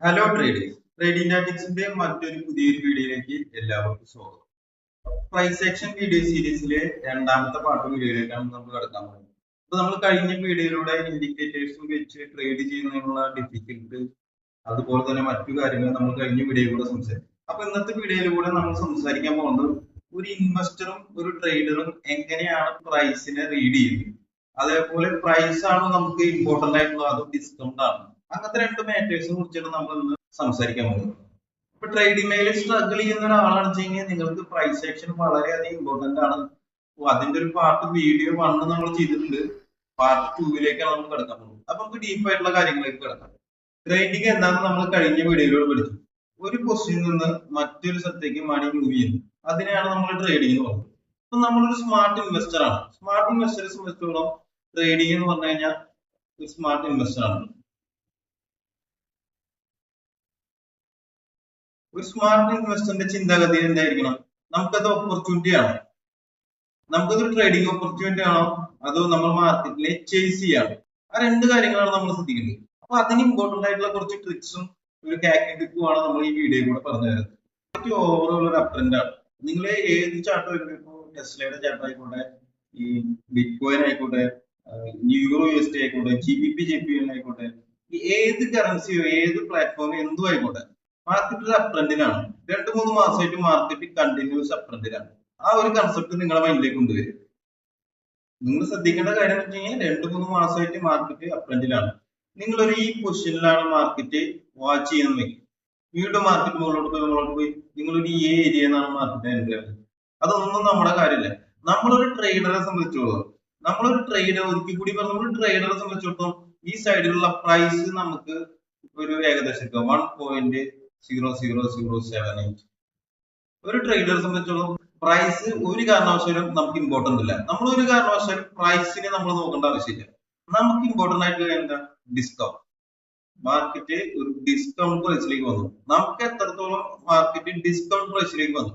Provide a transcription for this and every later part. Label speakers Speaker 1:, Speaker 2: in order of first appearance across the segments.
Speaker 1: Hello traders, trading ടാറ്റിക്സിന്റെ മറ്റൊരു പുതിയൊരു വീഡിയോയിലേക്ക് എല്ലാവർക്കും സ്വാഗതം. പ്രൈസ് ആക്ഷൻ വീഡിയോ സീരീസിലെ രണ്ടാമത്തെ പാർട്ട് വീഡിയോയിലേക്കാണ് നമ്മൾ കടക്കാൻ പോകുന്നത്. അപ്പൊ നമ്മൾ കഴിഞ്ഞ വീഡിയോയിലൂടെ ഇൻഡിക്കേറ്റേഴ്സും വെച്ച് ട്രേഡ് ചെയ്യുന്നതിനുള്ള ഡിഫിക്കൽട്ട് അതുപോലെ തന്നെ മറ്റു കാര്യങ്ങൾ നമ്മൾ കഴിഞ്ഞ വീഡിയോയിലൂടെ സംസാരിക്കും. അപ്പൊ ഇന്നത്തെ വീഡിയോയിലൂടെ നമ്മൾ സംസാരിക്കാൻ പോകുന്നത് ഒരു ഇൻവെസ്റ്ററും ഒരു ട്രേഡറും എങ്ങനെയാണ് പ്രൈസിനെ റീഡ് ചെയ്യുന്നത്, അതേപോലെ പ്രൈസ് ആണോ നമുക്ക് ഇമ്പോർട്ടന്റ് ആയിട്ടുള്ളത് അതോ ഡിസ്കൗണ്ട് ആണ്, അങ്ങനത്തെ രണ്ട് മാറ്റേഴ്സിനെ കുറിച്ചാണ് നമ്മൾ ഇന്ന് സംസാരിക്കാൻ പോകുന്നത്. ഇപ്പൊ ട്രേഡിംഗ് മേഖലയിൽ സ്ട്രഗിൾ ചെയ്യുന്ന ഒരാളാണെന്ന് വെച്ച് കഴിഞ്ഞാൽ നിങ്ങൾക്ക് പ്രൈസ് ആക്ഷൻ വളരെയധികം ഇമ്പോർട്ടന്റ് ആണ്. അതിന്റെ ഒരു പാർട്ട് വീഡിയോ 1 നമ്മൾ ചെയ്തിട്ടുണ്ട്. പാർട്ട് 2ലേക്കാണ് നമ്മൾ കിടക്കാൻ പോകുന്നത്. അപ്പൊ നമുക്ക് ഡീപ്പ് ആയിട്ടുള്ള കാര്യങ്ങളിലേക്ക് കിടക്കാം. ട്രേഡിംഗ് എന്താണെന്ന് നമ്മൾ കഴിഞ്ഞ വീഡിയോയിലൂടെ പഠിച്ചു. ഒരു പൊസിഷനിൽ നിന്ന് മറ്റൊരു സ്ഥലത്തേക്ക് മണി മൂവ് ചെയ്യുന്നു, അതിനെയാണ് നമ്മൾ ട്രേഡിംഗ് എന്ന് പറയുന്നത്. അപ്പൊ നമ്മളൊരു സ്മാർട്ട് ഇൻവെസ്റ്റർ ആണ്. സ്മാർട്ട് ഇൻവെസ്റ്ററെ സംബന്ധിച്ചിടത്തോളം ട്രേഡിംഗ് എന്ന് പറഞ്ഞു കഴിഞ്ഞാൽ ഒരു സ്മാർട്ട് ഇൻവെസ്റ്റർ ആണ്. ഒരു സ്മാർട്ട് ഇൻവെസ്റ്ററിന്റെ ചിന്താഗതി എന്തായിരിക്കണം? നമുക്കത് ഓപ്പർച്യൂണിറ്റി ആണോ, നമുക്കതൊരു ട്രേഡിംഗ് ഓപ്പർച്യൂണിറ്റി ആണോ, അതോ നമ്മൾ മാർക്കറ്റിലെ ചേസ് ചെയ്യാണ്? ആ രണ്ട് കാര്യങ്ങളാണ് നമ്മൾ ശ്രദ്ധിക്കേണ്ടത്. അപ്പൊ അതിന് ഇമ്പോർട്ടന്റ് ആയിട്ടുള്ള കുറച്ച് ട്രിക്സും ഒരു ഹാക്കിംഗ് ടിപ്പും ആണ് നമ്മൾ ഈ വീഡിയോയിൽ കൂടെ പറഞ്ഞു തരുന്നത്. ഓവറോൾ ഒരു അപ് ട്രെൻഡ് ആണ്. നിങ്ങൾ ഏത് ചാർട്ട് വരുമ്പോൾ, ഇപ്പോൾ ടെസ്ലയുടെ ചാർട്ട് ആയിക്കോട്ടെ, ഈ ബിറ്റ് കോയിൻ ആയിക്കോട്ടെ, യൂറോ USD ആയിക്കോട്ടെ, GBP ആയിക്കോട്ടെ, ഏത് കറൻസിയോ ഏത് പ്ലാറ്റ്ഫോമോ എന്തും ആയിക്കോട്ടെ, മാർക്കറ്റ് ഒരു അപ് ട്രെൻഡിലാണ്. 2-3 മാസമായിട്ട് മാർക്കറ്റ് കണ്ടിന്യൂസ് അപ് ട്രെൻഡിലാണ്. ആ ഒരു കൺസെപ്റ്റ് നിങ്ങളുടെ മൈൻഡിലേക്ക് കൊണ്ടുവരും. നിങ്ങൾ ശ്രദ്ധിക്കേണ്ട കാര്യം എന്ന് വെച്ച് കഴിഞ്ഞാൽ 2-3 മാസമായിട്ട് മാർക്കറ്റ് അപ് ട്രെൻഡിലാണ്. നിങ്ങളൊരു ഈ പൊസിഷനിലാണ് മാർക്കറ്റ് വാച്ച് ചെയ്യുന്നത് വെക്കും, വീണ്ടും മാർക്കറ്റ് മുകളിലോട്ട് പോയി നിങ്ങളൊരു ഈ ഏരിയ എന്നാണ് മാർക്കറ്റ് എൻട്രി ആവുന്നത്. അതൊന്നും നമ്മുടെ കാര്യമില്ല. നമ്മളൊരു ട്രേഡറെ സംബന്ധിച്ചിടത്തോളം, ഒരിക്കൽ കൂടി പറഞ്ഞു, ഒരു ട്രേഡറെ സംബന്ധിച്ചിടത്തോളം ഈ സൈഡിലുള്ള പ്രൈസ് നമുക്ക് ഒരു ഏകദേശം 1.00078. ഒരു ട്രേഡറെ സംബന്ധിച്ചിടത്തോളം പ്രൈസ് ഒരു കാരണവശാലും നമുക്ക് ഇമ്പോർട്ടന്റ് ഇല്ല. നമ്മൾ ഒരു കാരണവശാലും പ്രൈസിനെ നമ്മൾ നോക്കേണ്ട ആവശ്യമില്ല. നമുക്ക് ഇമ്പോർട്ടന്റ് ആയിട്ട് എന്താ? ഡിസ്കൗണ്ട്. മാർക്കറ്റ് ഒരു ഡിസ്കൗണ്ട് പ്രൈസിലേക്ക് വന്നു. നമുക്ക് എത്രത്തോളം മാർക്കറ്റ് ഡിസ്കൗണ്ട് പ്രൈസിലേക്ക് വന്നു?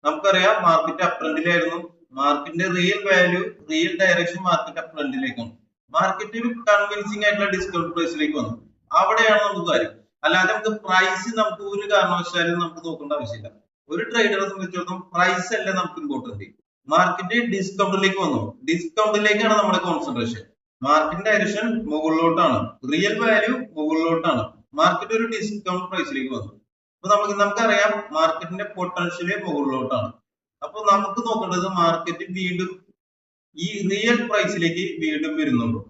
Speaker 1: നമുക്കറിയാം മാർക്കറ്റ് അപ് ട്രെൻഡിലായിരുന്നു. മാർക്കറ്റിന്റെ real value, real direction market up ട്രെൻഡിലേക്കാണ്. മാർക്കറ്റ് ഒരു കൺവിൻസിംഗ് ആയിട്ടുള്ള ഡിസ്കൗണ്ട് പ്രൈസിലേക്ക് വന്നു. അവിടെയാണ് നമുക്ക് കാര്യം. അല്ലാതെ നമുക്ക് പ്രൈസ് നമുക്ക് ഒരു കാരണവശാലും നമുക്ക് നോക്കേണ്ട ആവശ്യമില്ല. ഒരു ട്രേഡറെ സംബന്ധിച്ചിടത്തോളം പ്രൈസ് അല്ല നമുക്ക് ഇമ്പോർട്ടന്റ്. മാർക്കറ്റ് ഡിസ്കൗണ്ടിലേക്ക് വന്നു, ഡിസ്കൗണ്ടിലേക്കാണ് നമ്മുടെ കോൺസെൻട്രേഷൻ. മാർക്കറ്റിന്റെ ഡയറക്ഷൻ മുകളിലോട്ടാണ്, റിയൽ വാല്യൂ മുകളിലോട്ടാണ്. മാർക്കറ്റ് ഒരു ഡിസ്കൗണ്ട് പ്രൈസിലേക്ക് വന്നു. അപ്പൊ നമുക്കറിയാം മാർക്കറ്റിന്റെ പൊട്ടൻഷ്യല് മുകളിലോട്ടാണ്. അപ്പൊ നമുക്ക് നോക്കേണ്ടത് മാർക്കറ്റ് വീണ്ടും ഈ റിയൽ പ്രൈസിലേക്ക് വീണ്ടും വരുന്നുണ്ടോ,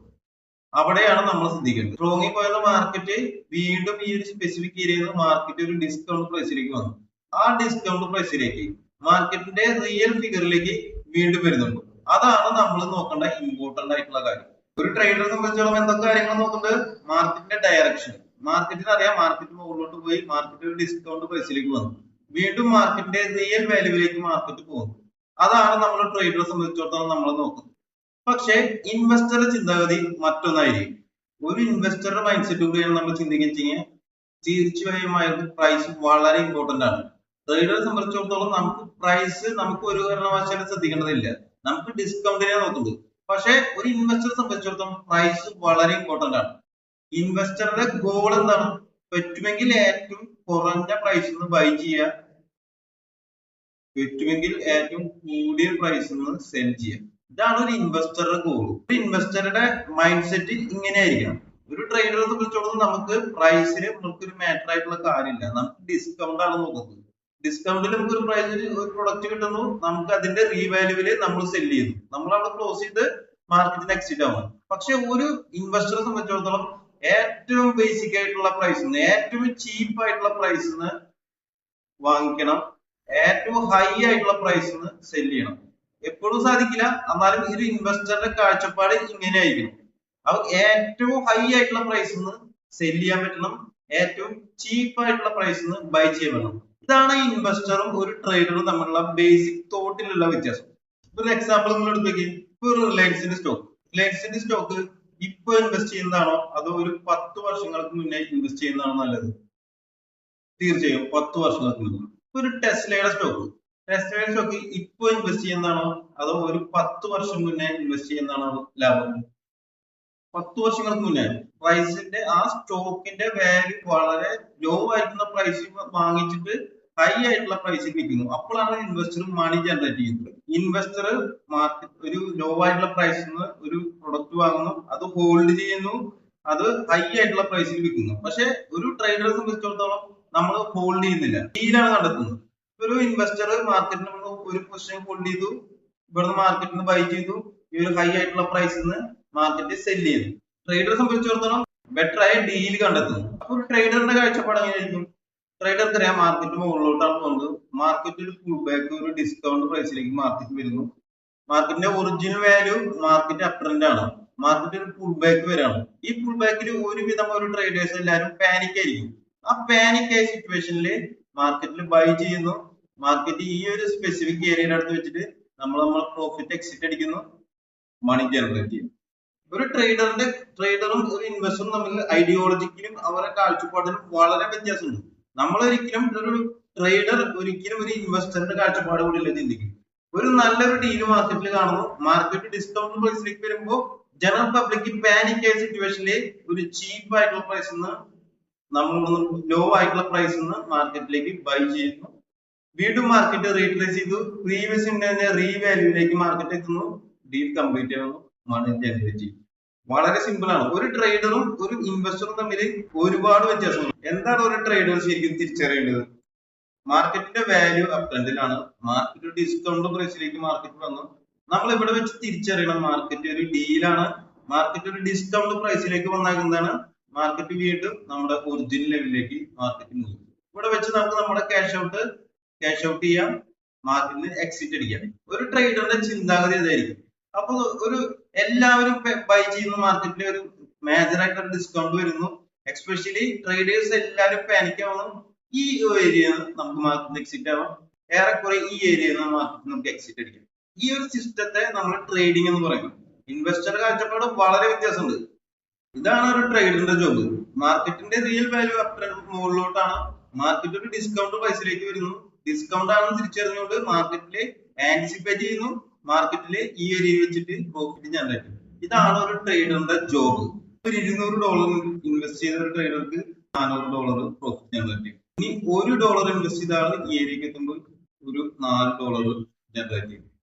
Speaker 1: അവിടെയാണ് നമ്മൾ ശ്രദ്ധിക്കേണ്ടത്. സ്ട്രോങ്ങിൽ പോയ മാർക്കറ്റ് വീണ്ടും ഈ ഒരു സ്പെസിഫിക് ഏരിയയിൽ നിന്ന് മാർക്കറ്റ് ഒരു ഡിസ്കൗണ്ട് പ്രൈസിലേക്ക് വന്നു. ആ ഡിസ്കൗണ്ട് പ്രൈസിലേക്ക് മാർക്കറ്റിന്റെ റിയൽ ഫിഗറിലേക്ക് വീണ്ടും വരുന്നുണ്ട്. അതാണ് നമ്മൾ നോക്കേണ്ട ഇമ്പോർട്ടന്റ് ആയിട്ടുള്ള കാര്യം. ഒരു ട്രേഡറെ സംബന്ധിച്ചിടത്തോളം എന്തൊക്കെ കാര്യങ്ങൾ നോക്കുന്നത്? മാർക്കറ്റിന്റെ ഡയറക്ഷൻ. മാർക്കറ്റിന് അറിയാം മാർക്കറ്റ് മുകളിലോട്ട് പോയി മാർക്കറ്റ് ഒരു ഡിസ്കൗണ്ട് പ്രൈസിലേക്ക് വന്നു, വീണ്ടും മാർക്കറ്റിന്റെ റിയൽ വാല്യൂവിലേക്ക് മാർക്കറ്റ് പോകുന്നു. അതാണ് നമ്മൾ ട്രേഡറെ സംബന്ധിച്ചിടത്തോളം നമ്മൾ നോക്കുന്നത്. പക്ഷെ ഇൻവെസ്റ്ററുടെ ചിന്താഗതി മറ്റൊന്നായിരിക്കും. ഒരു ഇൻവെസ്റ്ററുടെ മൈൻഡ് സെറ്റ് കൂടിയാണ് നമ്മൾ ചിന്തിക്കുന്നത്. തീർച്ചയായും അയാൾക്ക് പ്രൈസ് വളരെ ഇമ്പോർട്ടന്റ് ആണ്. ട്രേഡറെ സംബന്ധിച്ചിടത്തോളം നമുക്ക് പ്രൈസ് നമുക്ക് ഒരു കാരണവശാലും ശ്രദ്ധിക്കേണ്ടതില്ല, നമുക്ക് ഡിസ്കൗണ്ടിനെ നോക്കുന്നത്. പക്ഷെ ഒരു ഇൻവെസ്റ്ററെ സംബന്ധിച്ചിടത്തോളം പ്രൈസ് വളരെ ഇമ്പോർട്ടന്റ് ആണ്. ഇൻവെസ്റ്ററുടെ ഗോൾ എന്താണ്? പറ്റുമെങ്കിൽ ഏറ്റവും കുറഞ്ഞ പ്രൈസിൽ നിന്ന് ബൈ ചെയ്യുക, പറ്റുമെങ്കിൽ ഏറ്റവും കൂടിയ പ്രൈസിൽ നിന്ന് സെൽ ചെയ്യുക. ഇതാണ് ഒരു ഇൻവെസ്റ്ററുടെ ഗോൾ. ഒരു ഇൻവെസ്റ്ററുടെ മൈൻഡ് സെറ്റ് ഇങ്ങനെയായിരിക്കണം. ഒരു ട്രേഡറെ സംബന്ധിച്ചിടത്തോളം നമുക്ക് പ്രൈസിന് നമുക്കൊരു മാറ്റർ ആയിട്ടുള്ള കാര്യമില്ല, നമുക്ക് ഡിസ്കൗണ്ട് ആണ് നോക്കുന്നത്. ഡിസ്കൗണ്ടിൽ നമുക്ക് ഒരു പ്രൈസിൽ ഒരു പ്രൊഡക്റ്റ് കിട്ടുന്നു, നമുക്ക് അതിന്റെ റീവാല്യൂവില് നമ്മൾ സെൽ ചെയ്യുന്നു, നമ്മൾ അവിടെ ക്ലോസ് ചെയ്ത് മാർക്കറ്റിന് എക്സിറ്റ് ആവുന്നു. പക്ഷെ ഒരു ഇൻവെസ്റ്ററെ സംബന്ധിച്ചിടത്തോളം ഏറ്റവും ബേസിക് ആയിട്ടുള്ള പ്രൈസിൽ നിന്ന്, ഏറ്റവും ചീപ്പ് ആയിട്ടുള്ള പ്രൈസിൽ നിന്ന് വാങ്ങിക്കണം, ഏറ്റവും ഹൈ ആയിട്ടുള്ള പ്രൈസിൽ നിന്ന് സെൽ ചെയ്യണം. എപ്പോഴും സാധിക്കില്ല, എന്നാലും ഒരു ഇൻവെസ്റ്ററുടെ കാഴ്ചപ്പാട് ഇങ്ങനെ ആയിരിക്കണം. അപ്പൊ ഏറ്റവും ഹൈ ആയിട്ടുള്ള പ്രൈസിൽ നിന്ന് സെൽ ചെയ്യാൻ പറ്റണം, ഏറ്റവും ചീപ്പ് ആയിട്ടുള്ള പ്രൈസിൽ നിന്ന് ബൈ ചെയ്യാൻ പറ്റണം. ഇതാണ് ഇൻവെസ്റ്ററും ഒരു ട്രേഡറും തമ്മിലുള്ള ബേസിക് തോട്ടിലുള്ള വ്യത്യാസം. ഒരു എക്സാമ്പിൾ നിങ്ങൾ എടുത്തേക്ക്. ഇപ്പൊ ഒരു റിലയൻസിന്റെ സ്റ്റോക്ക് ഇപ്പൊ ഇൻവെസ്റ്റ് ചെയ്യുന്നതാണോ അതോ ഒരു 10 വർഷങ്ങൾക്ക് മുന്നേ ഇൻവെസ്റ്റ് ചെയ്യുന്നതാണോ നല്ലത്? തീർച്ചയായും 10 വർഷങ്ങൾക്ക് മുന്നേ. ഒരു ടെസ്ലയുടെ സ്റ്റോക്ക് ഇപ്പൊ ഇൻവെസ്റ്റ് ചെയ്യുന്നതാണോ അതോ ഒരു 10 വർഷം മുന്നേ ഇൻവെസ്റ്റ് ചെയ്യുന്നതാണോ ലാഭം? 10 വർഷങ്ങൾക്ക് മുന്നേ പ്രൈസിന്റെ ആ സ്റ്റോക്കിന്റെ വാല്യൂ വളരെ ലോ ആയിട്ടുള്ള പ്രൈസിൽ വാങ്ങിച്ചിട്ട് ഹൈ ആയിട്ടുള്ള പ്രൈസിൽ വിൽക്കുന്നു. അപ്പോഴാണ് ഇൻവെസ്റ്റർ മണി ജനറേറ്റ് ചെയ്യുന്നത്. ഇൻവെസ്റ്റർ മാർക്കറ്റ് ഒരു ലോ ആയിട്ടുള്ള പ്രൈസിൽ നിന്ന് ഒരു പ്രൊഡക്റ്റ് വാങ്ങുന്നു, അത് ഹോൾഡ് ചെയ്യുന്നു, അത് ഹൈ ആയിട്ടുള്ള പ്രൈസിൽ വിൽക്കുന്നു. പക്ഷെ ഒരു ട്രേഡറെ സംബന്ധിച്ചിടത്തോളം നമ്മൾ ഹോൾഡ് ചെയ്യുന്നില്ല, ഡീലാണ് നടത്തുന്നത്. ഒരു ഇൻവെസ്റ്റർ മാർക്കറ്റിൽ നിന്ന് ഒരു പൊസിഷൻ ഹോൾഡ് ചെയ്തു, ഇവിടുന്ന് മാർക്കറ്റിൽ നിന്ന് ബൈ ചെയ്തു, ഈ ഒരു ഹൈ ആയിട്ടുള്ള പ്രൈസിൽ നിന്ന് മാർക്കറ്റിൽ സെല് ചെയ്യുന്നു. ട്രേഡറെ സംബന്ധിച്ചിടത്തോളം ബെറ്റർ ആയ ഡീൽ കണ്ടെത്തുന്നു. അപ്പൊ ഒരു ട്രേഡറിന്റെ കാഴ്ചപ്പാട് എങ്ങനെയായിരിക്കും? ട്രേഡർക്ക് അറിയാം മാർക്കറ്റ് മുകളിലോട്ടാണ് പോകുന്നത്, മാർക്കറ്റ് ഒരു പുൾ ബാക്ക് ഒരു ഡിസ്കൗണ്ട് പ്രൈസിലേക്ക് മാർക്കറ്റ് വരുന്നു, മാർക്കറ്റിന്റെ original value market up trend ആണ്, മാർക്കറ്റ് ഒരു പുൾ ബാക്ക് വരാണ്. ഈ പുൾ ബാക്കിൽ ഒരുവിധം ഒരു ട്രേഡേഴ്സ് എല്ലാവരും പാനിക് ആയിരിക്കും. ആ പാനിക് ആയ സിറ്റുവേഷനിൽ മാർക്കറ്റിൽ ബൈ ചെയ്യുന്നു, മാർക്കറ്റ് ഈ ഒരു സ്പെസിഫിക് ഏരിയയുടെ അടുത്ത് വെച്ചിട്ട് നമ്മൾ പ്രോഫിറ്റ് എക്സിറ്റ് അടിക്കുന്നു, മണി ജനറേറ്റ് ചെയ്യും. ഒരു ട്രേഡറും ഒരു ഇൻവെസ്റ്ററും തമ്മിൽ ഐഡിയോളജിക്കലും അവരുടെ കാഴ്ചപ്പാടിലും വളരെ വ്യത്യാസമുണ്ട്. നമ്മൾ ഒരിക്കലും ഒരു ട്രേഡർ ഒരിക്കലും ഒരു ഇൻവെസ്റ്ററിന്റെ കാഴ്ചപ്പാട് കൂടിയല്ല ചിന്തിക്കും. ഒരു നല്ലൊരു ഡീല് മാർക്കറ്റിൽ കാണുന്നു, മാർക്കറ്റ് ഡിസ്കൗണ്ട് പ്രൈസിലേക്ക് വരുമ്പോൾ ജനറൽ പബ്ലിക് പാനിക് ആയ സിറ്റുവേഷനിൽ ഒരു ചീപ്പ് ആയിട്ടുള്ള പ്രൈസിൽ നിന്ന് നമ്മൾ ലോ ആയിട്ടുള്ള പ്രൈസിൽ നിന്ന് മാർക്കറ്റിലേക്ക് ബൈ ചെയ്യുന്നു, വീണ്ടും മാർക്കറ്റ് റീട്രേസ് ചെയ്തു, പ്രീവിയസ് റീവാല്യൂയിലേക്ക് മാർക്കറ്റ് എത്തുന്നു, ഡീൽ കംപ്ലീറ്റ് ചെയ്യുന്നു, മണി ജനറേറ്റ് ചെയ്യും. വളരെ സിമ്പിൾ ആണ്. ഒരു ട്രേഡറും ഒരു ഇൻവെസ്റ്ററും തമ്മിൽ ഒരുപാട് വ്യത്യാസമുണ്ട്. എന്താണ് ഒരു ട്രേഡർ ശരിക്കും തിരിച്ചറിയേണ്ടത്? മാർക്കറ്റിന്റെ വാല്യൂ അപ് ട്രെൻഡിലാണ്, മാർക്കറ്റ് ഡിസ്കൗണ്ട് പ്രൈസിലേക്ക് മാർക്കറ്റ് വന്നു, നമ്മൾ ഇവിടെ വെച്ച് തിരിച്ചറിയണം മാർക്കറ്റ് ഒരു ഡീലാണ്, മാർക്കറ്റ് ഒരു ഡിസ്കൗണ്ട് പ്രൈസിലേക്ക് വന്നാക്കുന്നതാണ്, മാർക്കറ്റ് വീണ്ടും നമ്മുടെ ഒറിജിനൽ ലെവലിലേക്ക് മാർക്കറ്റ് മൂവ്. ഇവിടെ വെച്ച് നമുക്ക് നമ്മുടെ ക്യാഷ് ഔട്ട് ചെയ്യാം, മാർക്കറ്റിന് എക്സിറ്റ് അടിക്കാം. ഒരു ട്രേഡറിന്റെ ചിന്താഗതി ഇതായിരിക്കും. അപ്പൊ ഒരു എല്ലാവരും ബൈ ചെയ്യുന്ന മാർക്കറ്റിൽ ഒരു മേജർ ആയിട്ട് ഡിസ്കൗണ്ട് വരുന്നു, എക്സ്പെഷ്യലി ട്രേഡേഴ്സ് എല്ലാവരും പാനിക് ആവുന്നു, ഈ ഏരിയ നമുക്ക് മാർക്കറ്റ് എക്സിറ്റ് ആവാം, ഏറെക്കുറെ ഈ ഏരിയ മാർക്കറ്റ് നമുക്ക് എക്സിറ്റ് അടിക്കാം. ഈ ഒരു സിസ്റ്റത്തെ നമ്മൾ ട്രേഡിംഗ് എന്ന് പറയും. ഇൻവെസ്റ്റർ കാഴ്ചപ്പാട് വളരെ വ്യത്യാസമുണ്ട്. ഇതാണ് ഒരു ട്രേഡറിന്റെ ജോബ്. മാർക്കറ്റിന്റെ റിയൽ വാല്യൂ മുകളിലോട്ടാണ്, മാർക്കറ്റ് ഒരു ഡിസ്കൗണ്ട് പ്രൈസിലേക്ക് വരുന്നു, ഡിസ്കൗണ്ട് ആണെന്ന് തിരിച്ചറിഞ്ഞുകൊണ്ട് മാർക്കറ്റില് ആന്റിസിപ്പേറ്റ് ചെയ്യുന്നു, മാർക്കറ്റില് ഈ ഏരിയ വെച്ചിട്ട് പ്രോഫിറ്റ് ജനറേറ്റ് ചെയ്യും. ഇതാണ് ഒരു ട്രേഡറിന്റെ ജോബ്. ഒരു $200 ഇൻവെസ്റ്റ് ചെയ്ത ഒരു ട്രേഡർക്ക് $400 പ്രോഫിറ്റ് ജനറേറ്റ് ചെയ്യും. ഇനി $1 ഇൻവെസ്റ്റ് ചെയ്ത ആൾ ഈ ഏരിയക്ക് എത്തുമ്പോൾ ഒരു $4 ജനറേറ്റ് ചെയ്യും.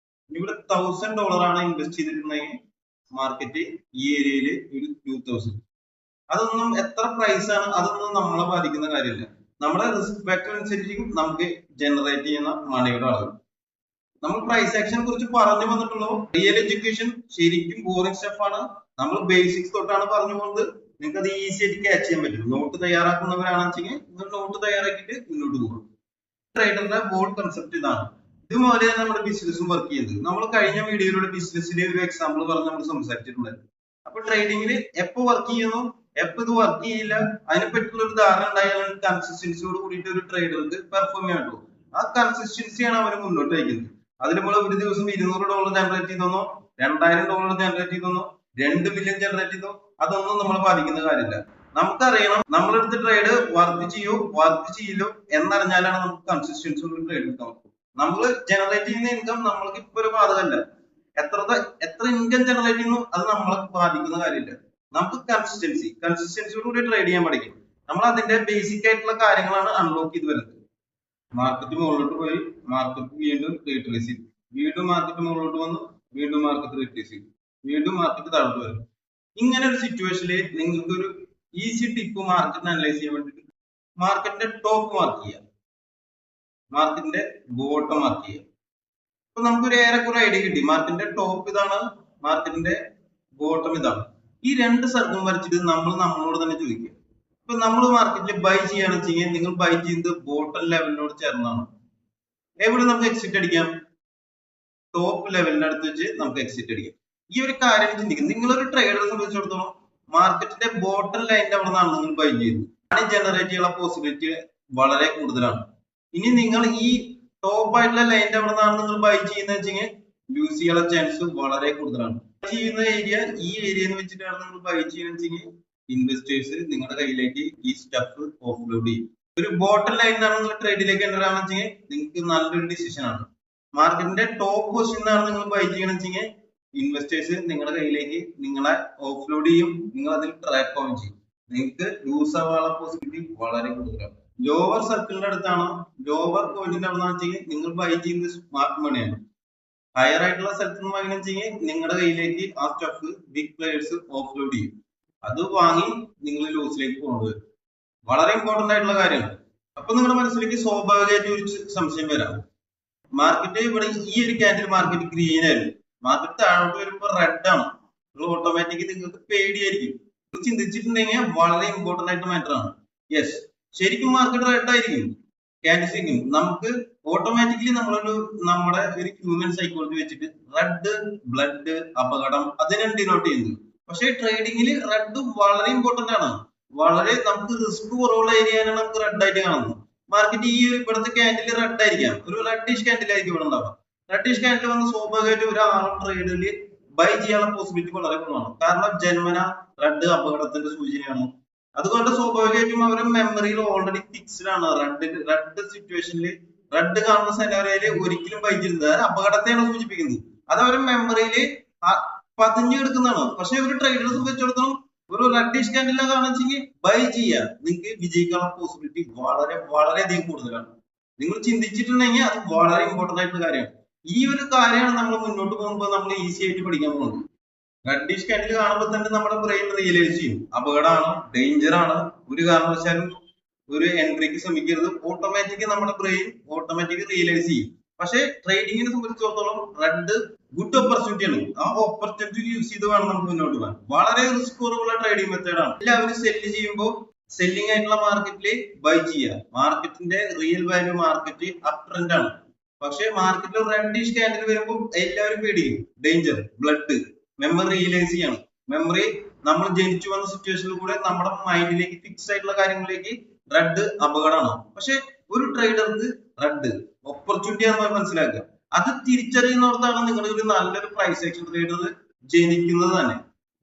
Speaker 1: ഇവിടെ $1000 ആണ് ഇൻവെസ്റ്റ് ചെയ്തിട്ടുണ്ടെങ്കിൽ മാർക്കറ്റ് ഈ ഏരിയയിൽ ഒരു 2000. അതൊന്നും എത്ര പ്രൈസ് ആണ് അതൊന്നും നമ്മളെ ബാധിക്കുന്ന കാര്യമില്ല. നമ്മുടെ റിസ്ക് ഫാക്ടർ അനുസരിച്ചിരിക്കും നമുക്ക് ജനറേറ്റ് ചെയ്യുന്ന മണിയുടെ അളവ്. നമ്മൾ പ്രൈസ് ആക്ഷനെ കുറിച്ച് പറഞ്ഞു വന്നിട്ടുള്ളൂ. റിയൽ എഡ്യൂക്കേഷൻ ശരിക്കും ബോറിംഗ് സ്റ്റഫ് ആണ്. നമ്മൾ ബേസിക്സ് തൊട്ടാണ് പറഞ്ഞു പോകുന്നത്. നിങ്ങൾക്ക് അത് ഈസി ആയിട്ട് ക്യാച്ച് ചെയ്യാൻ പറ്റും. നോട്ട് തയ്യാറാക്കുന്നവരാണെന്ന് വെച്ചെങ്കിൽ നിങ്ങൾ നോട്ട് തയ്യാറാക്കിയിട്ട് മുന്നോട്ട് പോകും. ട്രേഡറിന്റെ ബോർഡ് കൺസെപ്റ്റ് ഇതാണ്. ഇതുപോലെ തന്നെ നമ്മുടെ ബിസിനസ്സും വർക്ക് ചെയ്യുന്നത്. നമ്മൾ കഴിഞ്ഞ വീഡിയോയിലൂടെ ബിസിനസ്സിലെ ഒരു എക്സാമ്പിൾ പറഞ്ഞ് നമ്മൾ സംസാരിച്ചിട്ടുണ്ടായിരുന്നു. അപ്പൊ ട്രേഡിംഗിൽ എപ്പോ വർക്ക് ചെയ്യുന്നു, എപ്പോ ഇത് വർക്ക് ചെയ്യില്ല, അതിനെ പറ്റിയുള്ള ഒരു ധാരണ ഉണ്ടായാലും കൺസിസ്റ്റൻസിയോട് കൂടിയിട്ട് ഒരു ട്രേഡർക്ക് പെർഫോം ചെയ്യാൻ പറ്റും. ആ കൺസിസ്റ്റൻസിയാണ് അവർ മുന്നോട്ട് വയ്ക്കുന്നത്. അതിൽ നമ്മൾ ഒരു ദിവസം $200 ജനറേറ്റ് ചെയ്തെന്നോ, $2000 ജനറേറ്റ് ചെയ്തെന്നോ, 2 മില്യൺ ജനറേറ്റ് ചെയ്തോ, അതൊന്നും നമ്മളെ ബാധിക്കുന്ന കാര്യമില്ല. നമുക്കറിയണം നമ്മളെടുത്ത് ട്രേഡ് വർക്ക് ചെയ്യില്ലോ എന്നറിഞ്ഞാലാണ് നമുക്ക് കൺസിസ്റ്റൻസി ഒരു ട്രേഡ് എടുക്കാൻ പറ്റും. നമ്മൾ ജനറേറ്റ് ചെയ്യുന്ന ഇൻകം നമ്മൾക്ക് ഇപ്പൊ ഒരു ബാധകമല്ല. എത്ര ഇൻകം ജനറേറ്റ് ചെയ്യുന്നു അത് നമ്മളെ ബാധിക്കുന്ന കാര്യമില്ല. നമുക്ക് കൺസിസ്റ്റൻസിയോട് കൂടി ട്രേഡ് ചെയ്യാൻ പഠിക്കും. നമ്മൾ അതിന്റെ ബേസിക് ആയിട്ടുള്ള കാര്യങ്ങളാണ് അൺലോക്ക് ചെയ്ത് വരുന്നത്. മാർക്കറ്റ് മുകളിലോട്ട് പോയി, മാർക്കറ്റ് വീണ്ടും റീട്രേസ് ചെയ്തു, വീണ്ടും മാർക്കറ്റ് മുകളിലോട്ട് വന്നു, വീണ്ടും മാർക്കറ്റ് റീട്രേസ് ചെയ്തു, വീണ്ടും മാർക്കറ്റ് താഴോട്ട് വരും. ഇങ്ങനെ ഒരു സിറ്റുവേഷനിൽ നിങ്ങൾക്ക് ഒരു ഈസി ടിപ്പ് മാർക്കറ്റ് അനലൈസ് ചെയ്യാൻ വേണ്ടിയിട്ട് മാർക്കറ്റിന്റെ ടോപ്പ് മാർക്ക് ചെയ്യാം, മാർക്കറ്റിന്റെ ബോട്ടം മാർക്ക് ചെയ്യാം. അപ്പൊ നമുക്കൊരു ഏറെക്കുറെ ഐഡിയ കിട്ടി. മാർക്കറ്റിന്റെ ടോപ്പ് ഇതാണ്, മാർക്കറ്റിന്റെ ബോട്ടം ഇതാണ്. ഈ രണ്ട് സർക്കിൾ വരച്ചിട്ട് നമ്മളോട് തന്നെ ചോദിക്കുക, ഇപ്പൊ നമ്മൾ മാർക്കറ്റിൽ ബൈ ചെയ്യുകയാണെന്ന് വെച്ച് കഴിഞ്ഞാൽ നിങ്ങൾ ബൈ ചെയ്യുന്നത് ബോട്ടം ലെവലിനോട് ചേർന്നാണ്. എവിടെ നമുക്ക് എക്സിറ്റ് അടിക്കാം? ടോപ്പ് ലെവലിന്റെ അടുത്ത് വെച്ച് നമുക്ക് എക്സിറ്റ് അടിക്കാം. ഈ ഒരു കാര്യം ചിന്തിക്കും. നിങ്ങളൊരു ട്രേഡറെ സംബന്ധിച്ചിടത്തോളം മാർക്കറ്റിന്റെ ബോട്ടം ലൈനിന്റെ അവിടെ നിന്നാണ് നിങ്ങൾ ബൈ ചെയ്യുന്നത്. മണി ജനറേറ്റ് ചെയ്യാനുള്ള പോസിബിലിറ്റി വളരെ കൂടുതലാണ്. ഇനി നിങ്ങൾ ഈ ടോപ്പ് ആയിട്ടുള്ള ലൈനിന്റെ അവിടെ നിന്നാണ് നിങ്ങൾ ബൈ ചെയ്യുന്നത് വെച്ചെങ്കിൽ ലൂസ് ചെയ്യാനുള്ള ചാൻസ് വളരെ കൂടുതലാണ്. ചെയ്യുന്ന ഏരിയ ഈ ഏരിയ എന്ന് വെച്ചിട്ടാണ് നിങ്ങൾ ബൈ ചെയ്യുന്നത് വെച്ചെങ്കിൽ ഇൻവെസ്റ്റേഴ്സ് നിങ്ങളുടെ കയ്യിലേക്ക് ഈ സ്റ്റഫ് ഓഫ്ലോഡ് ചെയ്യും. ഒരു ബോട്ടം ലൈനിലാണ് നിങ്ങൾ ട്രേഡിലേക്ക് എൻ്റർ ആണെന്ന് വെച്ചെങ്കിൽ നിങ്ങൾക്ക് നല്ലൊരു ഡിസിഷൻ ആണ്. മാർക്കറ്റിന്റെ ടോപ്പ് പൊസിഷനിലാണ് നിങ്ങൾ ബൈ ചെയ്യണമെന്ന് വെച്ചെങ്കിൽ ഇൻവെസ്റ്റേഴ്സ് നിങ്ങളുടെ കയ്യിലേക്ക് നിങ്ങളെ ഓഫ്ലോഡ് ചെയ്യും, നിങ്ങൾ അതിൽ ട്രാക്ക് ഓൺ ചെയ്യും. നിങ്ങൾക്ക് ലൂസ് ആവാനുള്ള പോസിബിലിറ്റി വളരെ കൂടുതലാണ്. ലോവർ സർക്കിളിന്റെ അടുത്താണ്, ലോവർ പോയിന്റിന്റെ അവിടെ വെച്ചാൽ നിങ്ങൾ ബൈ ചെയ്യുന്നത് സ്മാർട്ട് മണിയാണ്. ഹയർ ആയിട്ടുള്ള സ്ഥലത്ത് നിന്ന് വാങ്ങിച്ചെങ്കിൽ നിങ്ങളുടെ കയ്യിലേക്ക് ആ സ്റ്റഫ് ബിഗ് പ്ലേയേഴ്സ് ഓഫ്ലോഡ് ചെയ്യും. അത് വാങ്ങി നിങ്ങൾ ലൂസിലേക്ക് കൊണ്ടുവരും. വളരെ ഇമ്പോർട്ടന്റ് ആയിട്ടുള്ള കാര്യമാണ്. അപ്പൊ നിങ്ങളുടെ മനസ്സിലേക്ക് സ്വാഭാവികമായിട്ട് ഒരു സംശയം വരാം. മാർക്കറ്റ് ഇവിടെ ഈ ഒരു ക്യാൻഡിൽ മാർക്കറ്റ് ഗ്രീൻ ആയിരുന്നു, മാർക്കറ്റ് താഴോട്ട് വരുമ്പോൾ റെഡ് ആണ്. നിങ്ങൾ ഓട്ടോമാറ്റിക്കലി നിങ്ങൾക്ക് പേടിയായിരിക്കും. ചിന്തിച്ചിട്ടുണ്ടെങ്കിൽ വളരെ ഇമ്പോർട്ടന്റ് ആയിട്ട് മാറ്റർ ആണ്. യെസ്, ശരിക്കും മാർക്കറ്റ് റെഡ് ആയിരിക്കും ക്യാൻഡിൽസിക്കും. നമുക്ക് ഓട്ടോമാറ്റിക്കലി നമ്മുടെ ഒരു ഹ്യൂമൻ സൈക്കോളജി വെച്ചിട്ട് റെഡ് ബ്ലഡ് അപകടം അതിനാണ് ഡിനോട്ട് ചെയ്യുന്നത്. പക്ഷേ ട്രേഡിങ്ങിൽ റെഡ് വളരെ ഇമ്പോർട്ടന്റ് ആണ്. വളരെ നമുക്ക് റിസ്ക് കുറവുള്ള ഏരിയയാണ് നമുക്ക് റെഡ് ആയിട്ട് കാണുന്നത്. മാർക്കറ്റ് ഈ ഇവിടുത്തെ ക്യാൻഡിൽ റെഡ് ആയിരിക്കാം, ഒരു റെഡിഷ് ക്യാൻഡിൽ ആയിരിക്കും ഇവിടെ ഉണ്ടാവുക. റെഡിഷ് ക്യാൻഡിൽ വന്ന് സ്വാഭാവികമായിട്ട് ഒരാളും ട്രേഡിൽ ബൈ ചെയ്യാനുള്ള പോസിബിലിറ്റി വളരെ കുറവാണ്. കാരണം ജന്മന റെഡ് അപകടത്തിന്റെ സൂചനയാണ്. അതുകൊണ്ട് സ്വാഭാവികമായിട്ടും അവരുടെ മെമ്മറിയിൽ ഓൾറെഡി ഫിക്സ്ഡ് ആണ്. റെഡ് സിറ്റുവേഷനിൽ റെഡ് കാണുന്ന സെനാരിയോയില് ഒരിക്കലും ബൈ ചെയ്യുന്നത് അപകടത്തെയാണ് സൂചിപ്പിക്കുന്നത്. അത് അവരുടെ മെമ്മറിയിൽ പതിഞ്ഞു കിടക്കുന്നതാണ്. പക്ഷെ ഒരു ട്രേഡറെ സംബന്ധിച്ചിടത്തോളം ഒരു റെഡിഷ് ക്യാൻഡിൽ കാണിച്ചെങ്കിൽ ബൈ ചെയ്യാം, നിങ്ങൾക്ക് വിജയിക്കാനുള്ള പോസിബിലിറ്റി വളരെയധികം കൂടുതലാണ്. നിങ്ങൾ ചിന്തിച്ചിട്ടുണ്ടെങ്കിൽ അത് വളരെ ഇമ്പോർട്ടന്റ് ആയിട്ടുള്ള കാര്യമാണ്. ഈ ഒരു കാര്യമാണ് നമ്മൾ മുന്നോട്ട് പോകുമ്പോൾ നമ്മൾ ഈസി ആയിട്ട് പഠിക്കാൻ പോകുന്നത്. റെഡിഷ് ക്യാൻഡിൽ കാണുമ്പോൾ തന്നെ നമ്മുടെ ബ്രെയിൻ റിയലൈസ് ചെയ്യും അപകടമാണ്, ഡേഞ്ചർ ആണ്, ഒരു കാരണവശാലും ഒരു എൻട്രിക്ക് ശ്രമിക്കരുത്. ഓട്ടോമാറ്റിക്കലി നമ്മുടെ ബ്രെയിൻ ഓട്ടോമാറ്റിക്കലി റിയലൈസ് ചെയ്യും. പക്ഷെ ട്രേഡിങ്ങിനെ സംബന്ധിച്ചിടത്തോളം റെഡ് ഗുഡ് ഓപ്പർച്യൂണിറ്റി ആണ്. ആ ഓപ്പർച്യൂണിറ്റി യൂസ് ചെയ്ത് വേണം നമുക്ക് മുന്നോട്ട് പോകാൻ. വളരെ റിസ്ക് കുറവുള്ള ട്രേഡിംഗ് മെത്തേഡ് ആണ്. എല്ലാവരും സെല്ല് ചെയ്യുമ്പോൾ സെല്ലിംഗ് ആയിട്ടുള്ള മാർക്കറ്റിൽ ബൈ ചെയ്യുക. മാർക്കറ്റിന്റെ real value market up trend ആണ്. പക്ഷെ മാർക്കറ്റിൽ റെഡിഷ് ക്യാൻഡിൽ വരുമ്പോൾ എല്ലാവരും പേടിക്കും. ഡേഞ്ചർ, ബ്ലഡ്, മെമ്മറി റിയലൈസ് ചെയ്യണം. മെമ്മറി നമ്മൾ ജനിച്ചു വന്ന സിറ്റുവേഷനിൽ കൂടെ നമ്മുടെ മൈൻഡിലേക്ക് ഫിക്സ് ആയിട്ടുള്ള കാര്യങ്ങളിലേക്ക് റെഡ് അപകടമാണ്. പക്ഷെ ഒരു ട്രേഡർക്ക് റെഡ് ഓപ്പർച്യൂണിറ്റി ആണെന്ന് മനസ്സിലാക്കുക. അത് തിരിച്ചറിയുന്നിടത്താണ് നിങ്ങൾ ഒരു നല്ലൊരു പ്രൈസ് ആക്ഷൻ ട്രേഡർ ജനിക്കുന്നത് തന്നെ.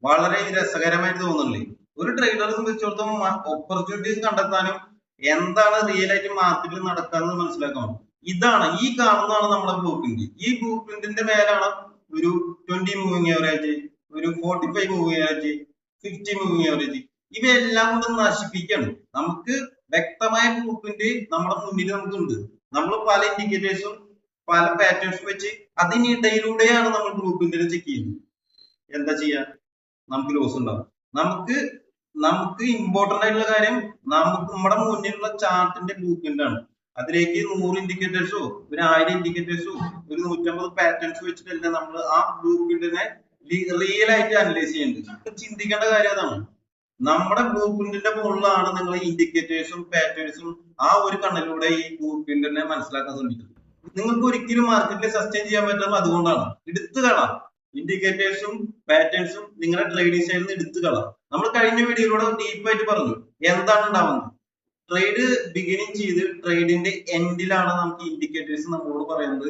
Speaker 1: വളരെ രസകരമായിട്ട് തോന്നുന്നില്ലേ? ഒരു ട്രേഡറെ സംബന്ധിച്ചിടത്തോളം ഓപ്പർച്യൂണിറ്റീസ് കണ്ടെത്താനും എന്താണ് റിയൽ ആയിട്ട് മാർക്കറ്റിൽ നടക്കാന്ന് മനസ്സിലാക്കണം. ഇതാണ് ഈ കാണുന്നതാണ് നമ്മുടെ ബ്ലൂ പ്രിന്റ്. ഈ ബ്ലൂ പ്രിന്റിന്റെ മേലാണ് ഒരു 20 മൂവിങ് ആവറേജ്, ഒരു 45 മൂവിങ് ആവറേജ്, 50 മൂവിങ് ആവറേജ്, ഇവയെല്ലാം കൊണ്ട് നശിപ്പിക്കണം. നമുക്ക് വ്യക്തമായ ബ്ലൂ പ്രിന്റ് നമ്മുടെ മുന്നിൽ നമുക്കുണ്ട്. നമ്മൾ പല ഇൻഡിക്കേറ്റേഴ്സും പല പാറ്റേൺസും വെച്ച് അതിനിടയിലൂടെയാണ് നമ്മൾ ബ്ലൂ പ്രിന്റിനെ ചെക്ക് ചെയ്യുന്നത്. എന്താ ചെയ്യാ? നമുക്ക് ലോസ് ഉണ്ടാവും. നമുക്ക് ഇമ്പോർട്ടന്റ് ആയിട്ടുള്ള കാര്യം നമ്മുടെ മുന്നിലുള്ള ചാർട്ടിന്റെ ബ്ലൂ പ്രിന്റ് ആണ്. അതിലേക്ക് 100 ഇൻഡിക്കേറ്റേഴ്സോ ഒരു 1000 ഇൻഡിക്കേറ്റേഴ്സോ ഒരു 150 പാറ്റേൺസ് വെച്ചിട്ടല്ല നമ്മൾ ആ ബ്ലൂ പ്രിന്റിനെ റിയൽ ആയിട്ട് അനലൈസ് ചെയ്യുന്നത്. ചിന്തിക്കേണ്ട കാര്യം അതാണ്. നമ്മുടെ ബ്ലൂ പ്രിന്റിന്റെ മുകളിലാണ് നിങ്ങൾ ഇൻഡിക്കേറ്റേഴ്സും പാറ്റേൺസും ആ ഒരു കണ്ണിലൂടെ ഈ ബ്ലൂ പ്രിന്റിനെ മനസ്സിലാക്കാൻ ശ്രമിക്കുന്നത്. നിങ്ങൾക്ക് ഒരിക്കലും മാർക്കറ്റിൽ സസ്റ്റെയിൻ ചെയ്യാൻ പറ്റുന്നത് അതുകൊണ്ടാണ്. എടുത്തു കളാം ഇൻഡിക്കേറ്റേഴ്സും പാറ്റേൺസും നിങ്ങളുടെ ട്രേഡിംഗ് സ്റ്റൈലിൽ നിന്ന് എടുത്തു കളാം. നമ്മൾ കഴിഞ്ഞ വീഡിയോയിലൂടെ ഡീപ്പായിട്ട് പറഞ്ഞു എന്താണ് ഉണ്ടാവുന്നത്. ട്രേഡ് ബിഗിനിങ് ചെയ്ത് ട്രേഡിന്റെ എൻഡിലാണ് നമുക്ക് ഇൻഡിക്കേറ്റേഴ്സ് നമ്മളോട് പറയുന്നത്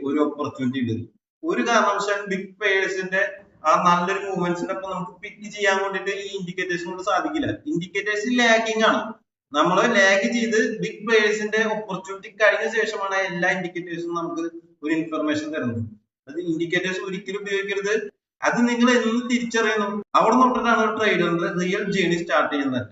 Speaker 1: ഒരു ഓപ്പർച്യൂണിറ്റി ഉണ്ട്. ഒരു കാരണവശാലും ബിഗ് പ്ലേയേഴ്സിന്റെ ആ നല്ലൊരു മൂവ്മെന്റ്സിന്റെ ഒപ്പം നമുക്ക് പിക്ക് ചെയ്യാൻ വേണ്ടിയിട്ട് ഈ ഇൻഡിക്കേറ്റേഴ്സ് കൊണ്ട് സാധിക്കില്ല. ഇൻഡിക്കേറ്റേഴ്സ് ലാഗിങ് ആണ്. നമ്മൾ ലാഗ് ചെയ്ത് ബിഗ് പ്ലേയേഴ്സിന്റെ ഓപ്പർച്യൂണിറ്റി കഴിഞ്ഞ ശേഷമാണ് എല്ലാ ഇൻഡിക്കേറ്റേഴ്സും നമുക്ക് ഒരു ഇൻഫർമേഷൻ തരുന്നത്. അത് ഇൻഡിക്കേറ്റേഴ്സ് ഒരിക്കലും ഉപയോഗിക്കരുത്. അത് നിങ്ങൾ എന്ന് തിരിച്ചറിയുന്നു അവിടെ തൊട്ടിട്ടാണ് ട്രേഡറിന്റെ റിയൽ ജേർണി സ്റ്റാർട്ട് ചെയ്യുന്നത്.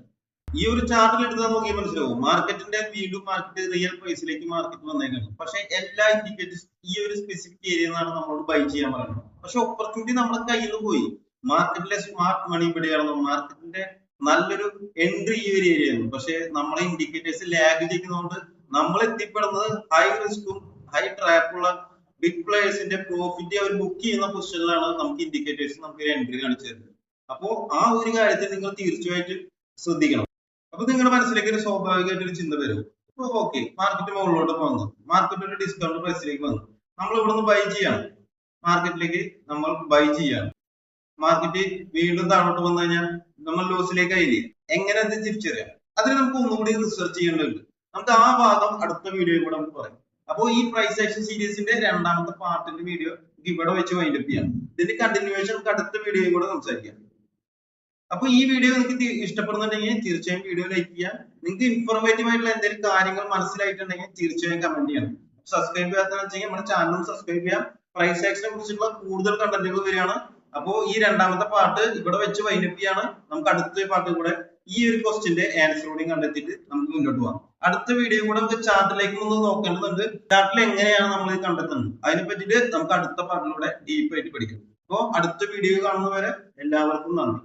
Speaker 1: ഈ ഒരു ചാർട്ടിൽ എടുത്താൽ നോക്കിയാൽ മനസ്സിലാവും മാർക്കറ്റിന്റെ വീണ്ടും മാർക്കറ്റ് റിയൽ പ്രൈസിലേക്ക് മാർക്കറ്റ് വന്നേക്കാണ്. പക്ഷെ എല്ലാ ഇൻഡിക്കേറ്റേഴ്സ് ഈ ഒരു സ്പെസിഫിക് ഏരിയ നിന്നാണ് നമ്മളോട് ബൈ ചെയ്യാൻ പറയുന്നത്. പക്ഷെ ഓപ്പർച്യൂണിറ്റി നമ്മുടെ കയ്യിൽ നിന്ന് പോയി. മാർക്കറ്റിലെ സ്മാർട്ട് മണി ഇവിടെയായിരുന്നു. മാർക്കറ്റിന്റെ നല്ലൊരു എൻട്രി ഈ ഒരു ഏരിയ ആയിരുന്നു. പക്ഷെ നമ്മളെ ഇൻഡിക്കേറ്റേഴ്സ് ലാഗ് ചെയ്യുന്നതുകൊണ്ട് നമ്മൾ എത്തിപ്പെടുന്നത് ഹൈ റിസ്കും ഹൈ ട്രാപ്പുള്ള ബിഗ് പ്ലേയേഴ്സിന്റെ പ്രോഫിറ്റ് അവർ ബുക്ക് ചെയ്യുന്ന പൊസിഷനിലാണ് നമുക്ക് ഇൻഡിക്കേറ്റേഴ്സ് നമുക്ക് എൻട്രി കാണിച്ചു തരുന്നത്. അപ്പോ ആ ഒരു കാര്യത്തിൽ നിങ്ങൾ തീർച്ചയായിട്ടും ശ്രദ്ധിക്കണം. അപ്പൊ നിങ്ങളുടെ മനസ്സിലേക്ക് ഒരു സ്വാഭാവികമായിട്ട് ഒരു ചിന്ത വരും. ഇപ്പൊ ഓക്കെ, മാർക്കറ്റ് മുകളിലോട്ട് വന്നു, മാർക്കറ്റ് ഒരു ഡിസ്കൗണ്ട് പ്രൈസിലേക്ക് വന്നു, നമ്മൾ ഇവിടുന്ന് ബൈ ചെയ്യാണ്, മാർക്കറ്റിലേക്ക് നമ്മൾ ബൈ ചെയ്യാണ്. മാർക്കറ്റ് വീണ്ടും താഴോട്ട് വന്നു കഴിഞ്ഞാൽ നമ്മൾ ലോസിലേക്ക് ആയില്ലേ? എങ്ങനെ അത് തിരിച്ചറിയാം? അതിന് നമുക്ക് ഒന്നുകൂടി റിസർച്ച് ചെയ്യേണ്ടതുണ്ട്. നമുക്ക് ആ ഭാഗം അടുത്ത വീഡിയോയിൽ കൂടെ നമുക്ക് പറയാം. അപ്പോൾ ഈ പ്രൈസ് ആക്ഷൻ സീരീസിന്റെ രണ്ടാമത്തെ പാർട്ടിന്റെ വീഡിയോ ഇവിടെ വെച്ച് വൈൻഡപ്പ് ചെയ്യാം. ഇതിന്റെ കണ്ടിന്യൂവേഷൻ നമുക്ക് അടുത്ത വീഡിയോയിൽ കൂടെ സംസാരിക്കാം. അപ്പൊ ഈ വീഡിയോ നിങ്ങൾക്ക് ഇഷ്ടപ്പെടുന്നുണ്ടെങ്കിൽ തീർച്ചയായും വീഡിയോ ലൈക്ക് ചെയ്യാം. നിങ്ങൾക്ക് ഇൻഫോർമേറ്റീവ് ആയിട്ടുള്ള എന്തെങ്കിലും കാര്യങ്ങൾ മനസ്സിലായിട്ടുണ്ടെങ്കിൽ തീർച്ചയായും കമന്റ് ചെയ്യണം. സബ്സ്ക്രൈബ് ചെയ്യാത്തതെന്ന് വെച്ചാൽ നമ്മുടെ ചാനൽ സബ്സ്ക്രൈബ് ചെയ്യാം. പ്രൈസ് ആക്ഷനെ കുറിച്ചുള്ള കൂടുതൽ കണ്ടന്റുകൾ വരികയാണ്. അപ്പോ ഈ രണ്ടാമത്തെ പാർട്ട് ഇവിടെ വെച്ച് വൈൻഡപ്പ് ചെയ്യാണ്. നമുക്ക് അടുത്ത പാർട്ടിൽ കൂടെ ഈ ഒരു ക്വസ്റ്റിന്റെ ആൻസർ കൂടി കണ്ടെത്തിയിട്ട് നമുക്ക് മുന്നോട്ട് പോകാം. അടുത്ത വീഡിയോ കൂടെ നമുക്ക് ചാർട്ടിലേക്ക് ഒന്ന് നോക്കേണ്ടതുണ്ട്. ചാർട്ടിൽ എങ്ങനെയാണ് നമ്മൾ ഇത് കണ്ടെത്തുന്നത് അതിനെ പറ്റിയിട്ട് നമുക്ക് അടുത്ത പാർട്ടിലൂടെ ഡീപ്പ് ആയിട്ട് പഠിക്കാം. അപ്പോൾ അടുത്ത വീഡിയോ കാണുന്നവരെ എല്ലാവർക്കും നന്ദി.